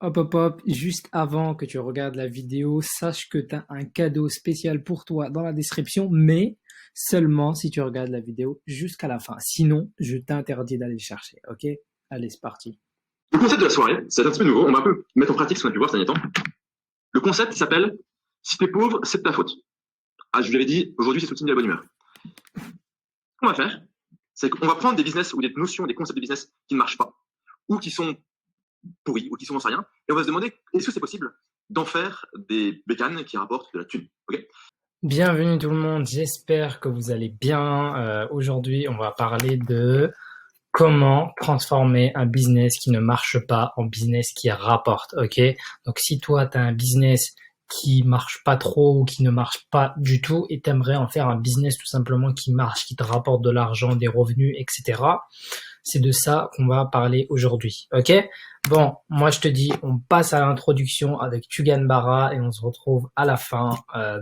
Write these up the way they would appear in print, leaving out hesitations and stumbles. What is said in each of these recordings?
Hop, hop, hop, juste avant que tu regardes la vidéo, sache que tu as un cadeau spécial pour toi dans la description, mais seulement si tu regardes la vidéo jusqu'à la fin. Sinon, je t'interdis d'aller le chercher, ok? Allez, c'est parti. Le concept de la soirée, c'est un petit peu nouveau. On va un peu mettre en pratique ce qu'on a pu voir ces derniers temps. Le concept s'appelle Si t'es pauvre, c'est de ta faute. Ah, je vous l'avais dit, aujourd'hui, c'est sous le signe de la bonne humeur. Ce qu'on va faire, c'est qu'on va prendre des business ou des notions, des concepts de business qui ne marchent pas, ou qui sont pourris, ou qui sont sans rien, et on va se demander est-ce que c'est possible d'en faire des bécanes qui rapportent de la thune. Ok. Bienvenue tout le monde, j'espère que vous allez bien. Aujourd'hui, on va parler de comment transformer un business qui ne marche pas en business qui rapporte, ok? Donc si toi, tu as un business qui marche pas trop ou qui ne marche pas du tout et t'aimerais en faire un business tout simplement qui marche, qui te rapporte de l'argent, des revenus, etc. C'est de ça qu'on va parler aujourd'hui, ok? Bon, moi je te dis, on passe à l'introduction avec Tugan Bara et on se retrouve à la fin.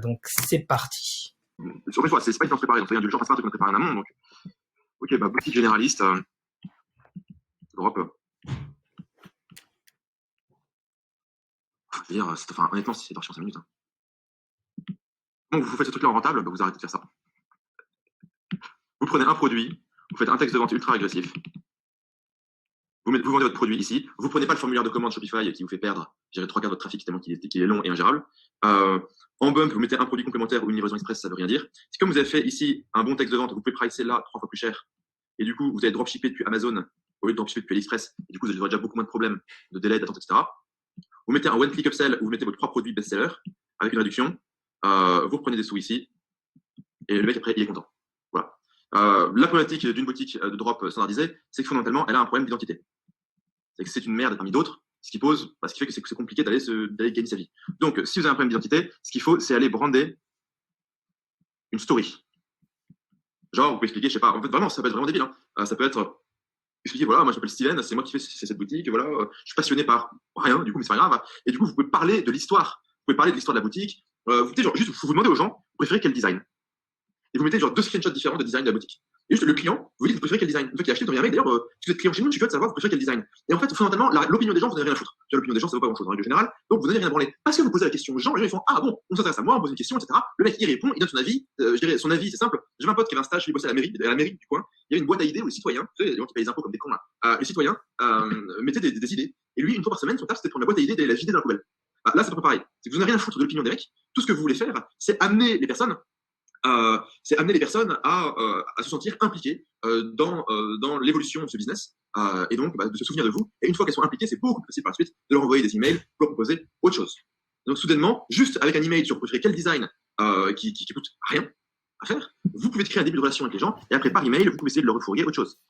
Donc c'est parti. En fait, c'est pas une chose préparée, donc c'est rien du genre, c'est pas un truc qu'on prépare en amont. Donc, ok, bah, boutique généraliste, Europe. Je veux dire, enfin, honnêtement, c'est dans 5 minutes. Hein. Bon, vous faites ce truc-là en rentable, bah, vous arrêtez de faire ça. Vous prenez un produit, vous faites un texte de vente ultra agressif, vous vendez votre produit ici, vous prenez pas le formulaire de commande Shopify qui vous fait perdre, je dirais, 3 quarts de votre trafic tellement qu'il est long et ingérable. En bump, vous mettez un produit complémentaire ou une livraison express, ça veut rien dire. C'est comme vous avez fait ici un bon texte de vente, vous pouvez pricer là 3 fois plus cher. Et du coup, vous avez dropshippé depuis Amazon au lieu de dropshipper depuis AliExpress. Et du coup, vous aurez déjà beaucoup moins de problèmes de délai, d'attente, etc. Vous mettez un one-click upsell où vous mettez vos 3 produits best-seller avec une réduction. Vous reprenez des sous ici et le mec après, il est content. Voilà. La problématique d'une boutique de drop standardisée, c'est que fondamentalement, elle a un problème d'identité. C'est que c'est une merde parmi d'autres, ce qui pose, ce qui fait que c'est compliqué d'aller gagner sa vie. Donc, si vous avez un problème d'identité, ce qu'il faut, c'est aller brander une story. Genre, vous pouvez expliquer, je sais pas, en fait, vraiment, ça peut être vraiment débile. Hein. Ça peut être expliquer, voilà, moi je m'appelle Steven, c'est moi qui fais cette boutique, voilà, je suis passionné par rien, du coup, mais c'est pas grave. Et du coup, vous pouvez parler de l'histoire. Vous pouvez parler de l'histoire de la boutique. Vous pouvez genre, juste vous demandez aux gens, vous préférez quel design. Et vous mettez genre 2 screenshots différents de design de la boutique. Et juste le client, vous dites vous préférez quel design. Une fois qu'il a acheté, vous envoyez un mail. D'ailleurs, si vous êtes client chez nous, je suis curieux de savoir vous préférez quel design. Et en fait, fondamentalement, l'opinion des gens, vous n'avez rien à foutre. L'opinion des gens, ça vaut pas grand chose en règle générale. Donc, vous n'avez rien à branler. Parce que vous posez la question aux gens, les gens ils font ah bon, on s'intéresse à moi, on pose une question, etc. Le mec il répond, il donne son avis. Je dirais son avis, c'est simple. J'avais un pote qui avait un stage, il bossait à la mairie du coin. Il y avait une boîte à idées où les citoyens, tu sais, les gens qui payent les impôts comme des cons là, les citoyens mettaient des idées. Et lui, une fois par semaine, son taf c'était de prendre la boîte à idées et d'aller la vider dans la poubelle. Là, c'est pas pareil. C'est que vous n'avez rien à foutre de l'opinion des mecs. Tout ce que vous voulez faire, c'est amener les personnes à se sentir impliquées dans l'évolution de ce business et donc de se souvenir de vous. Et une fois qu'elles sont impliquées, c'est beaucoup plus facile par la suite de leur envoyer des emails pour leur proposer autre chose. Donc soudainement, juste avec un email sur vous préférez quel design qui coûte rien à faire, vous pouvez créer un début de relation avec les gens et après par email, vous pouvez essayer de leur refourguer autre chose.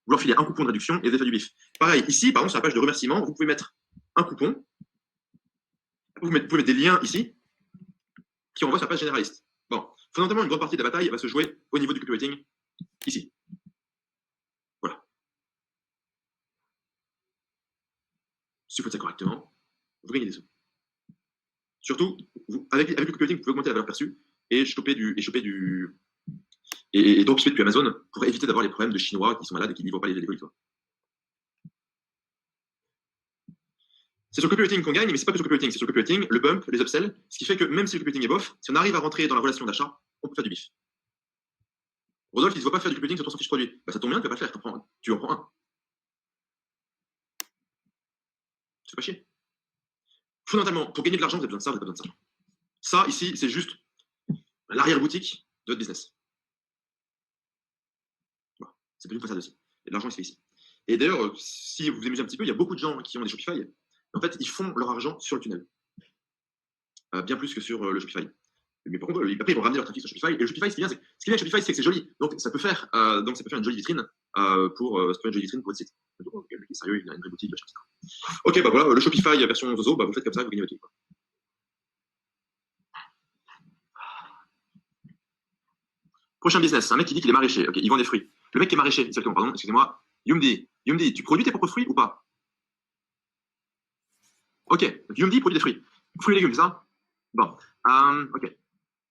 Vous leur filez un coupon de réduction et vous avez fait du bif. Pareil, ici, par exemple, sur la page de remerciement, vous pouvez mettre un coupon, vous pouvez mettre des liens ici qui renvoient sur la page généraliste. Bon, fondamentalement, une grande partie de la bataille va se jouer au niveau du copywriting, ici. Voilà. Si vous faites ça correctement, vous gagnez des sous. Surtout, avec le copywriting, vous pouvez augmenter la valeur perçue et dropshipper depuis Amazon pour éviter d'avoir les problèmes de Chinois qui sont malades et qui ne livrent pas les livres. C'est sur le copywriting qu'on gagne, mais c'est pas que sur le copywriting, c'est sur le copywriting, le bump, les upsells, ce qui fait que même si le copywriting est bof, si on arrive à rentrer dans la relation d'achat, on peut faire du bif. Rodolphe, il ne voit pas faire du copywriting sur ton fiche produit. Bah, ça tombe bien, tu vas pas le faire, tu en prends un. C'est pas chier. Fondamentalement, pour gagner de l'argent, vous avez besoin de ça, vous avez pas besoin de ça. Ça, ici, c'est juste l'arrière-boutique de votre business. Voilà. C'est plus une façade aussi. Et de l'argent, il se fait ici. Et d'ailleurs, si vous vous amusez un petit peu, il y a beaucoup de gens qui ont des Shopify. En fait, ils font leur argent sur le tunnel. Bien plus que sur le Shopify. Mais par contre, après, ils vont ramener leur trafic sur Shopify. Et le Shopify, ce qui est bien avec Shopify, c'est que c'est joli. Donc, ça peut faire une jolie vitrine pour votre site. Donc, le mec est sérieux, il a une vraie boutique, machin, etc. Ok, bah voilà, le Shopify version Zozo, bah vous faites comme ça, vous gagnez votre vie. Prochain business, un mec qui dit qu'il est maraîcher. Ok, il vend des fruits. Le mec qui est maraîcher, exactement, pardon, excusez-moi. Yumdi, tu produis tes propres fruits ou pas? Ok, Yumdi produit des fruits. Fruits et légumes, c'est ça? Bon, ok.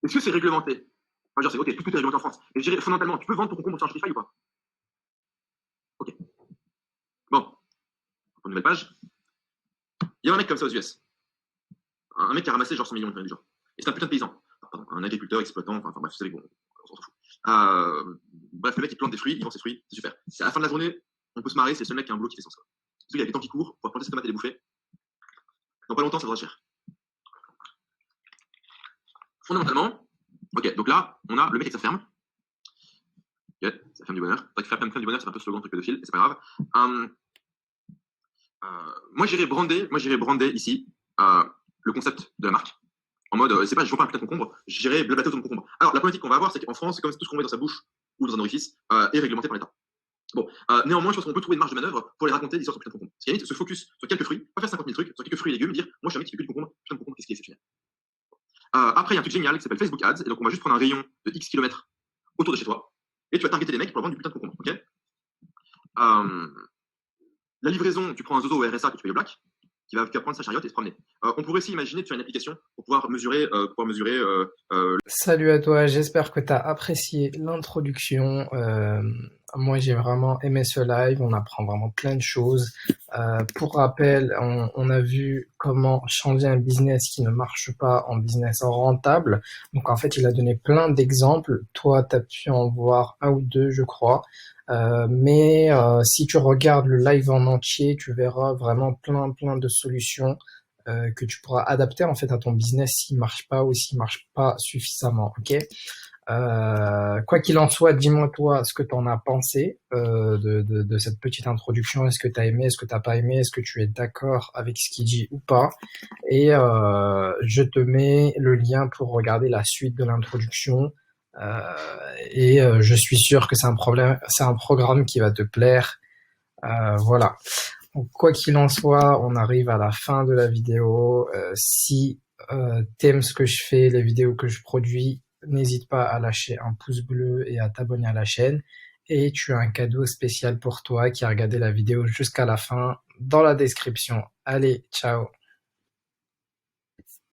Est-ce que c'est réglementé? Enfin, genre, c'est ok, tout est réglementé en France. Mais je dirais, fondamentalement, tu peux vendre ton concombre sur un Shopify ou pas? Ok. Bon, une nouvelle page. Il y a un mec comme ça aux US. Un mec qui a ramassé genre 100 millions du genre. Et c'est un putain de paysan. Pardon, un agriculteur, exploitant, enfin bref, c'est les bons. On s'en fout. Bref, le mec il plante des fruits, il vend ses fruits, c'est super. À la fin de la journée, on peut se marrer, c'est le seul mec qui a un boulot qui fait sens. Parce qu'il y a des temps qui courent, pour planter ses tomates et les bouffer. Dans pas longtemps, ça vaudra cher. Fondamentalement, ok, donc là, on a le mec avec sa ferme. Ok, sa ferme du bonheur. C'est vrai que ferme du bonheur, c'est un peu slogan, truc pédophile, mais c'est pas grave. Moi, j'irais brander ici le concept de la marque. En mode, c'est pas, je vends pas un putain de concombre, j'irais blablater autour de concombre. Alors, la problématique qu'on va avoir, c'est qu'en France, c'est comme tout ce qu'on met dans sa bouche ou dans un orifice est réglementé par l'État. Bon, néanmoins, je pense qu'on peut trouver une marge de manœuvre pour les raconter l'histoire sur putain de concombre. Ce qui est se focus sur quelques fruits, pas faire 50 000 trucs, sur quelques fruits et légumes, dire, moi, je suis un mec qui fait que du concombre, putain de concombre, qu'est-ce qui est exceptionnel. Après, il y a un truc génial qui s'appelle Facebook Ads, et donc on va juste prendre un rayon de X kilomètres autour de chez toi, et tu vas targeter des mecs pour vendre du putain de concombre, ok? La livraison, tu prends un zozo au RSA que tu payes au black, qui va prendre sa chariote et se promener. On pourrait aussi imaginer de faire une application pour pouvoir mesurer. Salut à toi, j'espère que tu as apprécié l'introduction. Moi, j'ai vraiment aimé ce live, on apprend vraiment plein de choses. Pour rappel, on a vu comment changer un business qui ne marche pas en business rentable. Donc, en fait, il a donné plein d'exemples. Toi, tu as pu en voir un ou deux, je crois. Mais si tu regardes le live en entier, tu verras vraiment plein de solutions que tu pourras adapter en fait à ton business s'il marche pas ou s'il marche pas suffisamment. Ok. Quoi qu'il en soit, dis-moi toi ce que tu en as pensé de cette petite introduction. Est-ce que tu as aimé, est-ce que tu n'as pas aimé, est-ce que tu es d'accord avec ce qu'il dit ou pas? Et je te mets le lien pour regarder la suite de l'introduction. Je suis sûr que c'est un programme qui va te plaire. Voilà. Donc, quoi qu'il en soit, on arrive à la fin de la vidéo. Si t'aimes ce que je fais, les vidéos que je produis, n'hésite pas à lâcher un pouce bleu et à t'abonner à la chaîne. Et tu as un cadeau spécial pour toi qui a regardé la vidéo jusqu'à la fin dans la description. Allez, ciao!